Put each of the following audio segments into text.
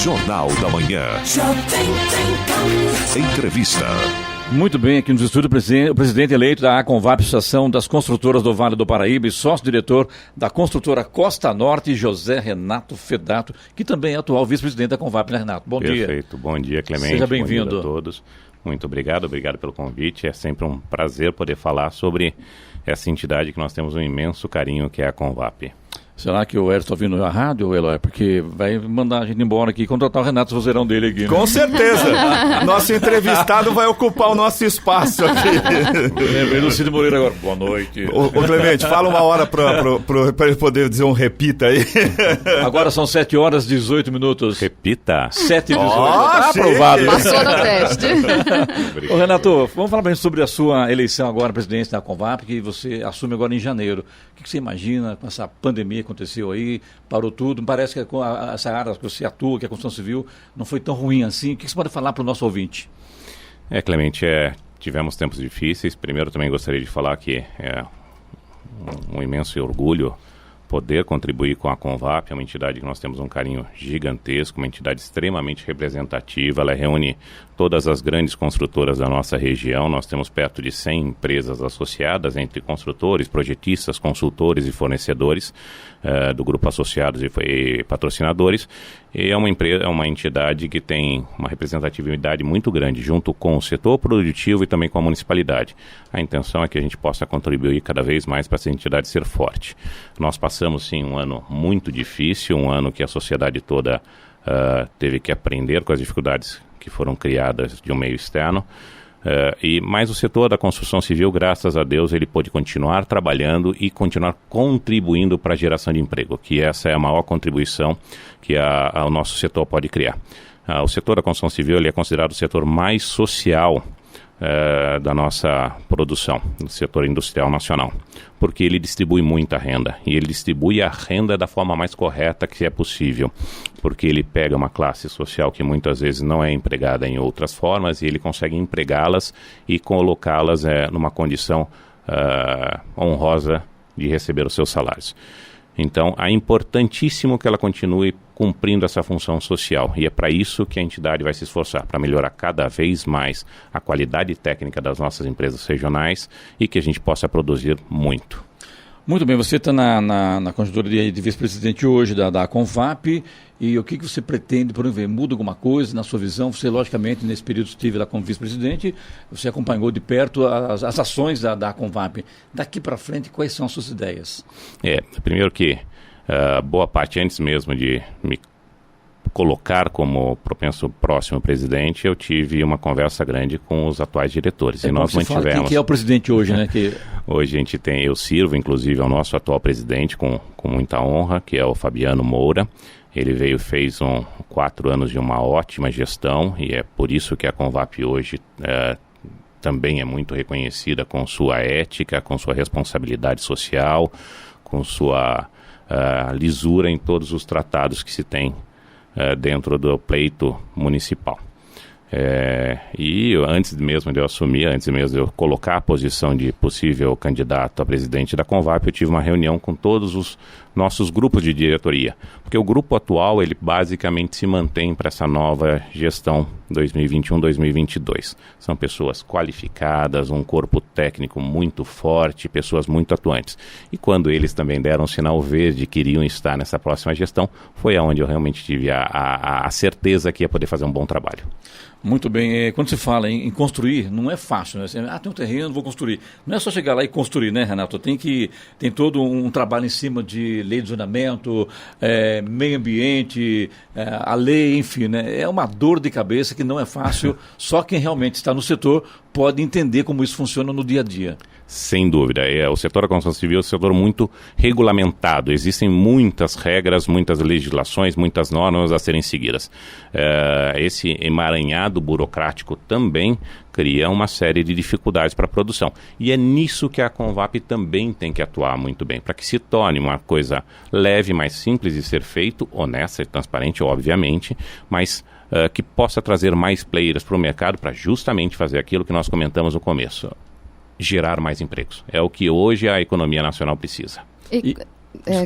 Jornal da Manhã. Entrevista. Muito bem, aqui nos estúdios o presidente eleito da Aconvap, Associação das Construtoras do Vale do Paraíba, e sócio-diretor da construtora Costa Norte, José Renato Fedato, que também é atual vice-presidente da Aconvap, né, Renato? Bom dia. Perfeito, bom dia, Clemente. Seja bem-vindo. Bom dia a todos. Muito obrigado pelo convite. É sempre um prazer poder falar sobre essa entidade que nós temos um imenso carinho, que é a Aconvap. Será que o Edson está ouvindo a rádio, Eloy? Porque vai mandar a gente embora aqui e contratar o Renato Vozeirão dele aqui. Né? Com certeza. Nosso entrevistado vai ocupar o nosso espaço aqui. Lembrei do Cid Moreira agora. Boa noite. Ô Clemente, fala uma hora para ele poder dizer um repita aí. Agora são 7 horas e 18 minutos. Repita. 7 e 18. Tá aprovado. Passou no teste. Ô Renato, vamos falar bem sobre a sua eleição agora, presidente da Aconvap, que você assume agora em janeiro. O que você imagina com essa pandemia que aconteceu aí, parou tudo? Parece que essa área que você atua, que é a construção civil, não foi tão ruim assim. O que você pode falar para o nosso ouvinte? Clemente, tivemos tempos difíceis. Primeiro, também gostaria de falar que é um imenso orgulho poder contribuir com a Aconvap. É uma entidade que nós temos um carinho gigantesco, uma entidade extremamente representativa. Ela reúne todas as grandes construtoras da nossa região. Nós temos perto de 100 empresas associadas, entre construtores, projetistas, consultores e fornecedores do grupo associados e patrocinadores. E é uma entidade que tem uma representatividade muito grande junto com o setor produtivo e também com a municipalidade. A intenção é que a gente possa contribuir cada vez mais para essa entidade ser forte. Nós passamos, sim, um ano muito difícil, um ano que a sociedade toda teve que aprender com as dificuldades que foram criadas de um meio externo, mas o setor da construção civil, graças a Deus, ele pôde continuar trabalhando e continuar contribuindo para a geração de emprego, que essa é a maior contribuição que o nosso setor pode criar. O setor da construção civil ele é considerado o setor mais social da nossa produção, do setor industrial nacional, porque ele distribui muita renda, e ele distribui a renda da forma mais correta que é possível, porque ele pega uma classe social que muitas vezes não é empregada em outras formas, e ele consegue empregá-las e colocá-las numa condição honrosa de receber os seus salários. Então, é importantíssimo que ela continue cumprindo essa função social, e é para isso que a entidade vai se esforçar, para melhorar cada vez mais a qualidade técnica das nossas empresas regionais e que a gente possa produzir muito. Muito bem, você está na conjuntura de vice-presidente hoje da Aconvap, e o que você pretende, por exemplo, muda alguma coisa na sua visão? Você, logicamente, nesse período esteve lá como vice-presidente, você acompanhou de perto as ações da Aconvap. Daqui para frente, quais são as suas ideias? Primeiro que boa parte, antes mesmo de me colocar como propenso próximo presidente, eu tive uma conversa grande com os atuais diretores. E nós mantivemos. Quem é o presidente hoje, né? Hoje a gente eu sirvo, inclusive, ao nosso atual presidente com muita honra, que é o Fabiano Moura. Ele fez 4 anos de uma ótima gestão, e é por isso que a Aconvap hoje também é muito reconhecida com sua ética, com sua responsabilidade social, com sua lisura em todos os tratados que se tem dentro do pleito municipal. E antes mesmo de eu assumir, antes mesmo de eu colocar a posição de possível candidato a presidente da Aconvap, eu tive uma reunião com todos os nossos grupos de diretoria, porque o grupo atual, ele basicamente se mantém para essa nova gestão 2021-2022. São pessoas qualificadas, um corpo técnico muito forte, pessoas muito atuantes. E quando eles também deram um sinal verde que iriam estar nessa próxima gestão, foi onde eu realmente tive a certeza que ia poder fazer um bom trabalho. Muito bem, quando se fala em construir, não é fácil, né? Tem um terreno, vou construir. Não é só chegar lá e construir, né, Renato? Tem todo um trabalho em cima de lei de zonamento, meio ambiente, a lei, enfim, né? É uma dor de cabeça que não é fácil, só quem realmente está no setor pode entender como isso funciona no dia a dia. Sem dúvida, o setor da construção civil é um setor muito regulamentado, existem muitas regras, muitas legislações, muitas normas a serem seguidas. Esse emaranhado burocrático também cria uma série de dificuldades para a produção, e é nisso que a Aconvap também tem que atuar muito bem, para que se torne uma coisa leve, mais simples de ser feito, honesta e transparente, obviamente, mas que possa trazer mais players para o mercado, para justamente fazer aquilo que nós comentamos no começo, gerar mais empregos. É o que hoje a economia nacional precisa.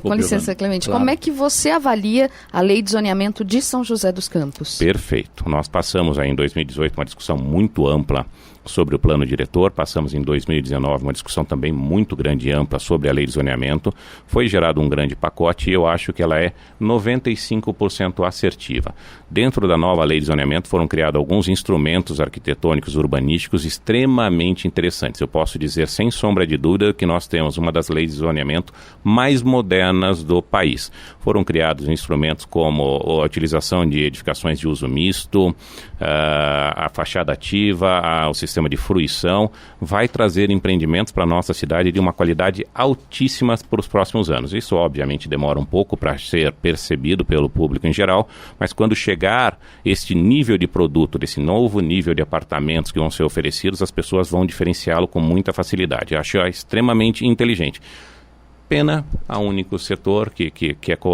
Com licença, Clemente, claro. Como é que você avalia a lei de zoneamento de São José dos Campos? Perfeito. Nós passamos aí em 2018 uma discussão muito ampla sobre o plano diretor, passamos em 2019 uma discussão também muito grande e ampla sobre a lei de zoneamento, foi gerado um grande pacote e eu acho que ela é 95% assertiva. Dentro da nova lei de zoneamento foram criados alguns instrumentos arquitetônicos urbanísticos extremamente interessantes. Eu posso dizer sem sombra de dúvida que nós temos uma das leis de zoneamento mais modernas do país. Foram criados instrumentos como a utilização de edificações de uso misto, a fachada ativa, o sistema de fruição, vai trazer empreendimentos para a nossa cidade de uma qualidade altíssima para os próximos anos. Isso obviamente demora um pouco para ser percebido pelo público em geral, mas quando chegar este nível de produto, desse novo nível de apartamentos que vão ser oferecidos, as pessoas vão diferenciá-lo com muita facilidade. Eu acho extremamente inteligente. Pena, o único setor que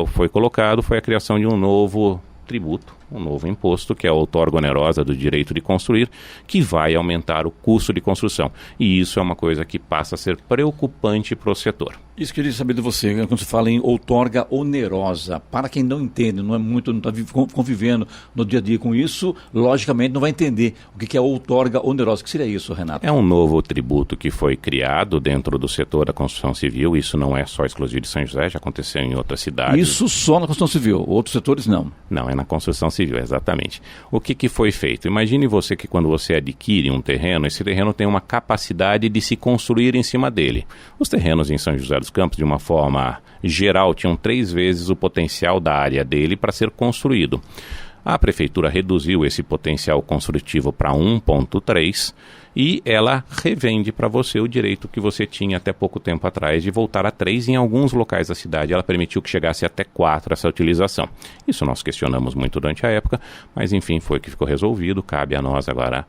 foi colocado foi a criação de um novo tributo, um novo imposto, que é a outorga onerosa do direito de construir, que vai aumentar o custo de construção. E isso é uma coisa que passa a ser preocupante para o setor. Isso que eu queria saber de você, quando você fala em outorga onerosa, para quem não entende, não está convivendo no dia a dia com isso, logicamente não vai entender o que é outorga onerosa. O que seria isso, Renato? É um novo tributo que foi criado dentro do setor da construção civil, isso não é só exclusivo de São José, já aconteceu em outras cidades. Isso só na construção civil, outros setores não? Não, é na construção civil, exatamente. O que foi feito? Imagine você que quando você adquire um terreno, esse terreno tem uma capacidade de se construir em cima dele. Os terrenos em São José dos Campos, de uma forma geral, tinham 3 vezes o potencial da área dele para ser construído. A prefeitura reduziu esse potencial construtivo para 1,3 e ela revende para você o direito que você tinha até pouco tempo atrás de voltar a 3. Em alguns locais da cidade ela permitiu que chegasse até 4 essa utilização. Isso nós questionamos muito durante a época, mas enfim, foi que ficou resolvido, cabe a nós agora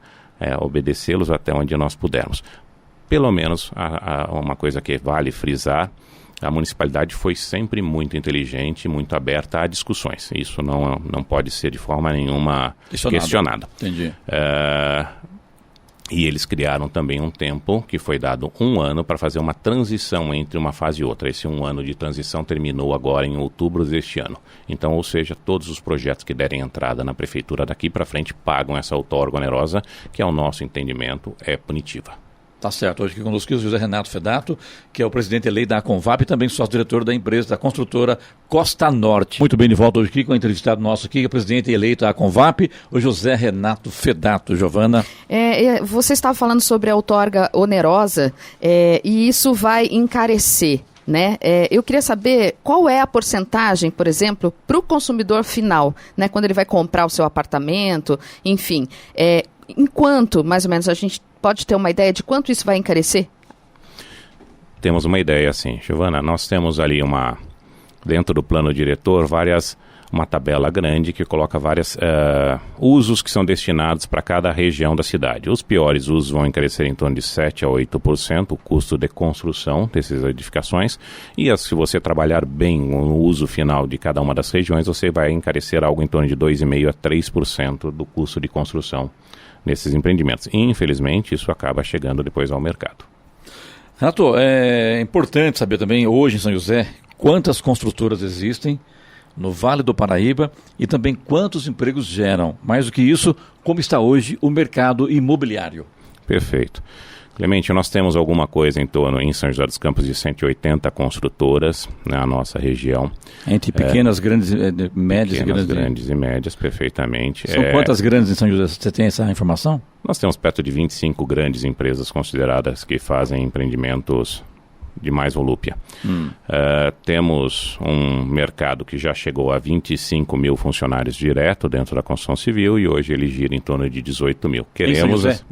obedecê-los até onde nós pudermos. Pelo menos uma coisa que vale frisar, a municipalidade foi sempre muito inteligente, muito aberta a discussões. Isso não pode ser de forma nenhuma questionado. Entendi. E eles criaram também um tempo, que foi dado 1 ano, para fazer uma transição entre uma fase e outra. Esse 1 ano de transição terminou agora em outubro deste ano. Então, ou seja, todos os projetos que derem entrada na prefeitura daqui para frente pagam essa outorga onerosa, que ao nosso entendimento é punitiva. Tá certo. Hoje aqui conosco o José Renato Fedato, que é o presidente eleito da Convap e também sócio-diretor da empresa, da construtora Costa Norte. Muito bem, de volta hoje aqui com o entrevistado nosso aqui, que é o presidente eleito da Convap, o José Renato Fedato. Giovana. Você estava falando sobre a outorga onerosa e isso vai encarecer, né? Eu queria saber qual é a porcentagem, por exemplo, para o consumidor final, né? Quando ele vai comprar o seu apartamento, enfim. Enquanto, mais ou menos, a gente pode ter uma ideia de quanto isso vai encarecer? Temos uma ideia, sim. Giovana, nós temos ali dentro do plano diretor, uma tabela grande que coloca vários usos que são destinados para cada região da cidade. Os piores usos vão encarecer em torno de 7% a 8% o custo de construção dessas edificações, e se você trabalhar bem o uso final de cada uma das regiões, você vai encarecer algo em torno de 2,5% a 3% do custo de construção nesses empreendimentos. E, infelizmente, isso acaba chegando depois ao mercado. Renato, é importante saber também, hoje em São José, quantas construtoras existem no Vale do Paraíba e também quantos empregos geram. Mais do que isso, como está hoje o mercado imobiliário. Perfeito. Clemente, nós temos alguma coisa em São José dos Campos de 180 construtoras na nossa região. Entre pequenas, grandes, médias pequenas, grandes e médias, perfeitamente. São quantas grandes em São José? Você tem essa informação? Nós temos perto de 25 grandes empresas consideradas que fazem empreendimentos de mais volúpia. Temos um mercado que já chegou a 25 mil funcionários direto dentro da construção civil e hoje ele gira em torno de 18 mil.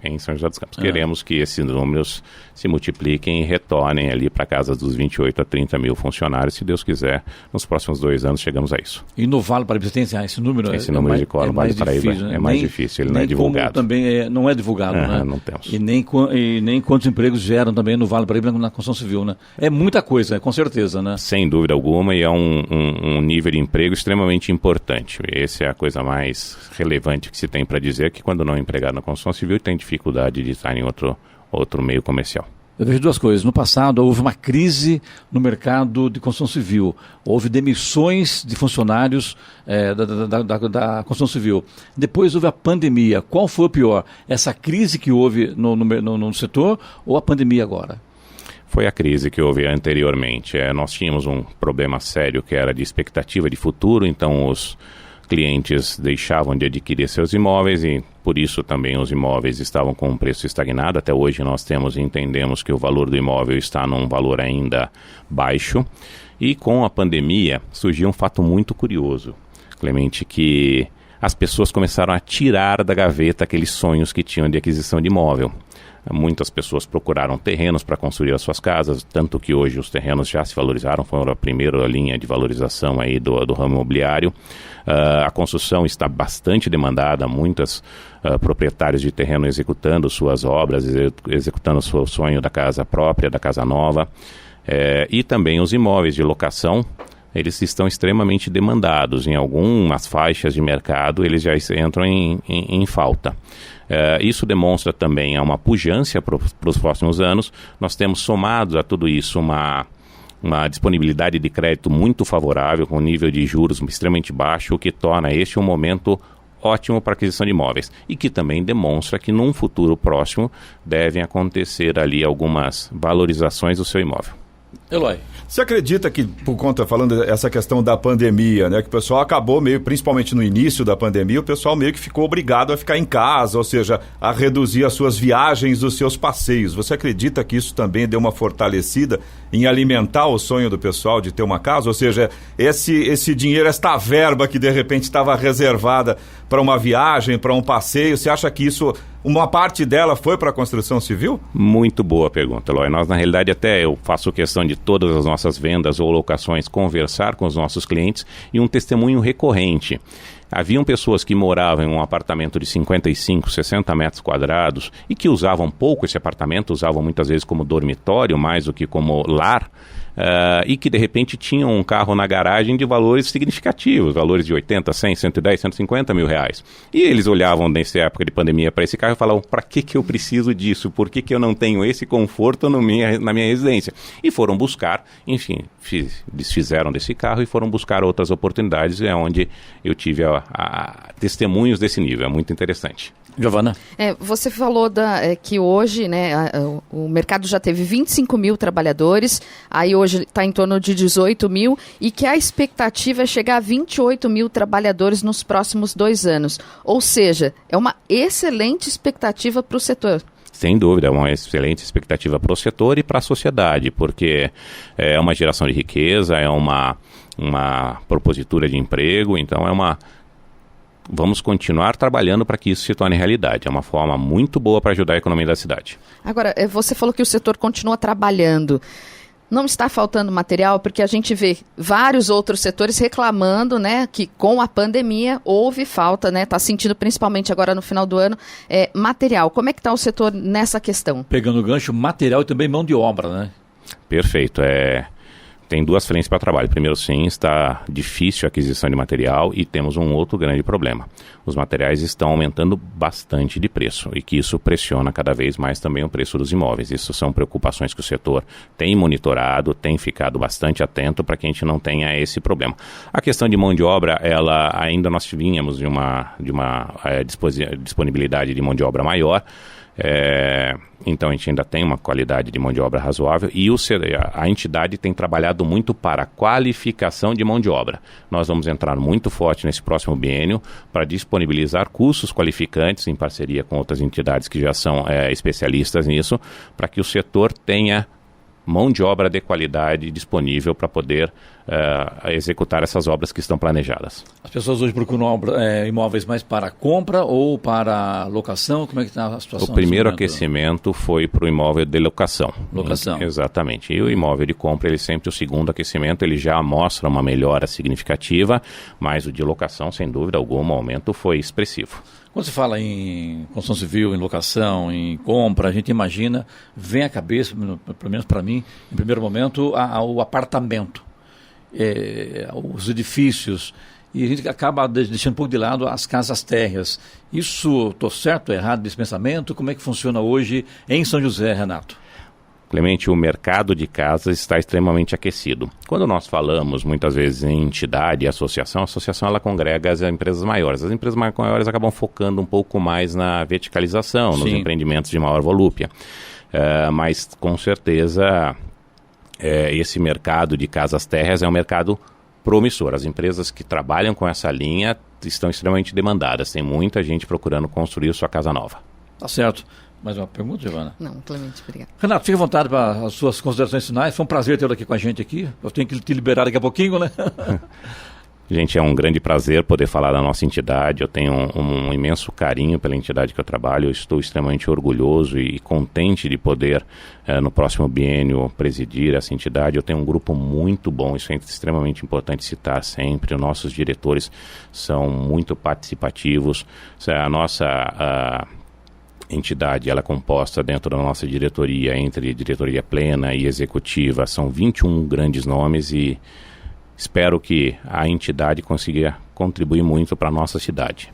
Em São José dos Campos. Queremos que esses números se multipliquem e retornem ali para casa dos 28 a 30 mil funcionários. Se Deus quiser, nos próximos 2 anos chegamos a isso. E no Vale do Paraíba, você tem esse número? Esse número de cor no Vale do Paraíba é mais difícil, ele não é divulgado. Também não é divulgado, né? Não temos. E nem quantos empregos geram também no Vale do Paraíba na construção civil, né? É muita coisa, com certeza, né? Sem dúvida alguma, e é um nível de emprego extremamente importante. Essa é a coisa mais relevante que se tem para dizer, que quando não é empregado na construção civil tem dificuldade de estar em outro meio comercial. Eu vejo duas coisas. No passado, houve uma crise no mercado de construção civil. Houve demissões de funcionários da construção civil. Depois houve a pandemia. Qual foi o pior? Essa crise que houve no setor ou a pandemia agora? Foi a crise que houve anteriormente. Nós tínhamos um problema sério que era de expectativa de futuro, então os clientes deixavam de adquirir seus imóveis e por isso também os imóveis estavam com um preço estagnado. Até hoje nós temos e entendemos que o valor do imóvel está num valor ainda baixo. E com a pandemia surgiu um fato muito curioso, Clemente, que as pessoas começaram a tirar da gaveta aqueles sonhos que tinham de aquisição de imóvel. Muitas pessoas procuraram terrenos para construir as suas casas, tanto que hoje os terrenos já se valorizaram, foram a primeira linha de valorização aí do ramo imobiliário. A construção está bastante demandada, muitos proprietários de terreno executando suas obras, executando o seu sonho da casa própria, da casa nova. E também os imóveis de locação, eles estão extremamente demandados. Em algumas faixas de mercado, eles já entram em falta. Isso demonstra também uma pujança para os próximos anos. Nós temos somados a tudo isso uma disponibilidade de crédito muito favorável, com nível de juros extremamente baixo, o que torna este um momento ótimo para aquisição de imóveis e que também demonstra que num futuro próximo devem acontecer ali algumas valorizações do seu imóvel. Eloy. Você acredita que, por conta, falando dessa questão da pandemia, né, que o pessoal acabou meio, principalmente no início da pandemia, o pessoal meio que ficou obrigado a ficar em casa, ou seja, a reduzir as suas viagens, os seus passeios. Você acredita que isso também deu uma fortalecida em alimentar o sonho do pessoal de ter uma casa? Ou seja, esse dinheiro, esta verba que de repente estava reservada para uma viagem, para um passeio, você acha que isso, uma parte dela foi para a construção civil? Muito boa pergunta, Eloy. Nós, na realidade, até eu faço questão de todas as nossas vendas ou locações conversar com os nossos clientes e um testemunho recorrente. Haviam pessoas que moravam em um apartamento de 55, 60 metros quadrados e que usavam pouco esse apartamento, usavam muitas vezes como dormitório mais do que como lar, e que de repente tinham um carro na garagem de valores significativos, valores de 80, 100, 110, 150 mil reais. E eles olhavam nessa época de pandemia para esse carro e falavam, para que eu preciso disso? Por que eu não tenho esse conforto na minha residência? E foram buscar, enfim, desfizeram desse carro e foram buscar outras oportunidades, onde eu tive testemunhos desse nível. É muito interessante. Giovana? Você falou que hoje, né, o mercado já teve 25 mil trabalhadores, aí hoje está em torno de 18 mil e que a expectativa é chegar a 28 mil trabalhadores nos próximos 2 anos. Ou seja, é uma excelente expectativa para o setor. Sem dúvida, é uma excelente expectativa para o setor e para a sociedade, porque é uma geração de riqueza, é uma propositura de emprego, então vamos continuar trabalhando para que isso se torne realidade. É uma forma muito boa para ajudar a economia da cidade. Agora, você falou que o setor continua trabalhando. Não está faltando material, porque a gente vê vários outros setores reclamando, né, que com a pandemia houve falta, né, está sentindo principalmente agora no final do ano, material. Como é que está o setor nessa questão? Pegando o gancho, material e também mão de obra, né? Perfeito, tem 2 frentes para trabalho. Primeiro, sim, está difícil a aquisição de material e temos um outro grande problema. Os materiais estão aumentando bastante de preço e que isso pressiona cada vez mais também o preço dos imóveis. Isso são preocupações que o setor tem monitorado, tem ficado bastante atento para que a gente não tenha esse problema. A questão de mão de obra, ainda nós vínhamos de uma disponibilidade de mão de obra maior. Então a gente ainda tem uma qualidade de mão de obra razoável e a entidade tem trabalhado muito para a qualificação de mão de obra. Nós vamos entrar muito forte nesse próximo biênio para disponibilizar cursos qualificantes em parceria com outras entidades que já são especialistas nisso, para que o setor tenha mão de obra de qualidade disponível para poder executar essas obras que estão planejadas. As pessoas hoje procuram imóveis mais para compra ou para locação? Como é que está a situação? O primeiro aquecimento foi para o imóvel de locação. Locação. Exatamente. E o imóvel de compra, ele sempre, o segundo aquecimento, ele já mostra uma melhora significativa, mas o de locação, sem dúvida alguma, o aumento foi expressivo. Quando se fala em construção civil, em locação, em compra, a gente imagina, vem à cabeça, pelo menos para mim, em primeiro momento, o apartamento, os edifícios, e a gente acaba deixando um pouco de lado as casas térreas. Isso, estou certo ou errado desse pensamento? Como é que funciona hoje em São José, Renato? Clemente, o mercado de casas está extremamente aquecido. Quando nós falamos, muitas vezes, em entidade e associação, a associação ela congrega as empresas maiores. As empresas maiores acabam focando um pouco mais na verticalização, nos empreendimentos de maior volúpia. Mas, com certeza, esse mercado de casas-terras é um mercado promissor. As empresas que trabalham com essa linha estão extremamente demandadas. Tem muita gente procurando construir sua casa nova. Tá certo. Mais uma pergunta, Giovana? Não, Clemente, obrigado. Renato, fique à vontade para as suas considerações finais. Foi um prazer tê-lo aqui com a gente aqui. Eu tenho que te liberar daqui a pouquinho, né? Gente, é um grande prazer poder falar da nossa entidade. Eu tenho um imenso carinho pela entidade que eu trabalho. Eu estou extremamente orgulhoso e contente de poder, no próximo biênio, presidir essa entidade. Eu tenho um grupo muito bom, isso é extremamente importante citar sempre. Os nossos diretores são muito participativos. A nossa entidade, ela é composta dentro da nossa diretoria, entre diretoria plena e executiva. São 21 grandes nomes e espero que a entidade consiga contribuir muito para a nossa cidade.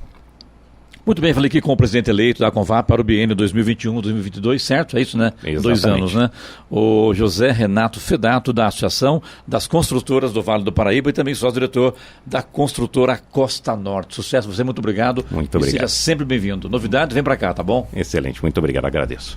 Muito bem, falei aqui com o presidente eleito da Convap para o biênio 2021-2022, certo? É isso, né? Exatamente. 2 anos, né? O José Renato Fedato, da Associação das Construtoras do Vale do Paraíba e também sócio-diretor da construtora Costa Norte. Sucesso, você, muito obrigado. Muito obrigado. E seja sempre bem-vindo. Novidade, vem para cá, tá bom? Excelente, muito obrigado, agradeço.